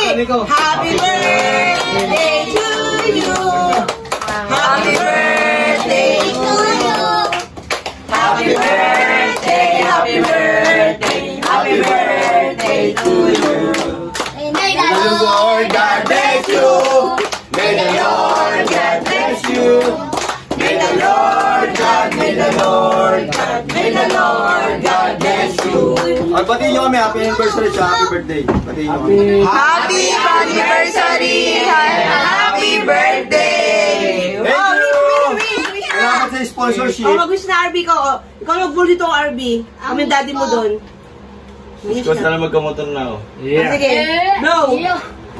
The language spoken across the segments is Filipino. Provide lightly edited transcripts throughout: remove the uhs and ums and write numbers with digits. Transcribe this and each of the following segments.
Happy birthday to you. Happy birthday to you. Happy birthday, happy birthday, happy birthday to you. May the Lord God bless you. May the Lord God bless you. May the Lord God, may the Lord God, may the Lord God bless you. Ay, batiin nyo kami. Happy anniversary siya. Happy birthday. Batiin nyo kami. Happy anniversary! Happy birthday! Thank you! Salamat sa sponsorship. Mag-wish na RB ko. Ikaw nag-bull dito RB. Kami daddy mo doon. Gusto na magkamotor na ako. Sige. No!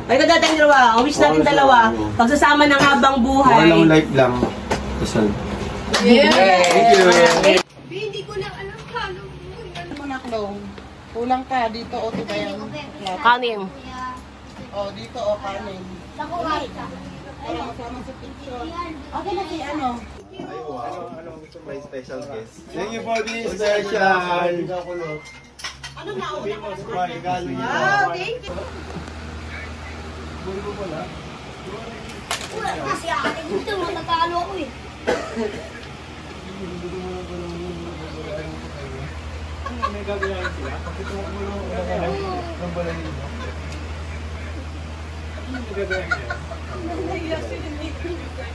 Ay, ito dating dalawa. Wish natin dalawa. Pagsasama ng habang buhay. Walang life lang. Kasal. Yeah! Thank you! Hindi ko na alam paano. Ano mo na, Chloe? Kulang ka. Dito, o, diba yan? Kanin. O, dito, o, kanin. Para masama sa picture. Okay na si ano? Ano gusto may special guest? Thank you for this special. Ano na? Wow, thank you. Kasi akin dito, matatalo ako eh. may gagawin sila? Kasi tumukulong ng balahin mo. Ano gagawin niya?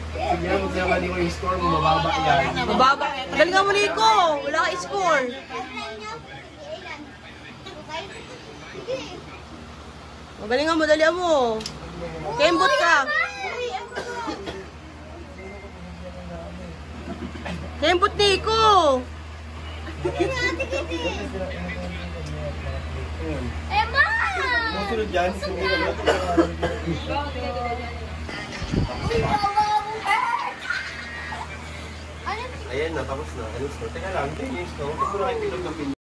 Sige, magsamali ko yung score mo, mababa yan. Mababa. Galing ka mo, Nico. Wala ka score. Magaling nga mo, dali mo. Kembot ka. Kembot, Nico. Emma! Musunod yan. Ayan na, tapos na. Teka lang, ito yung score. Ito na kayo pilog ng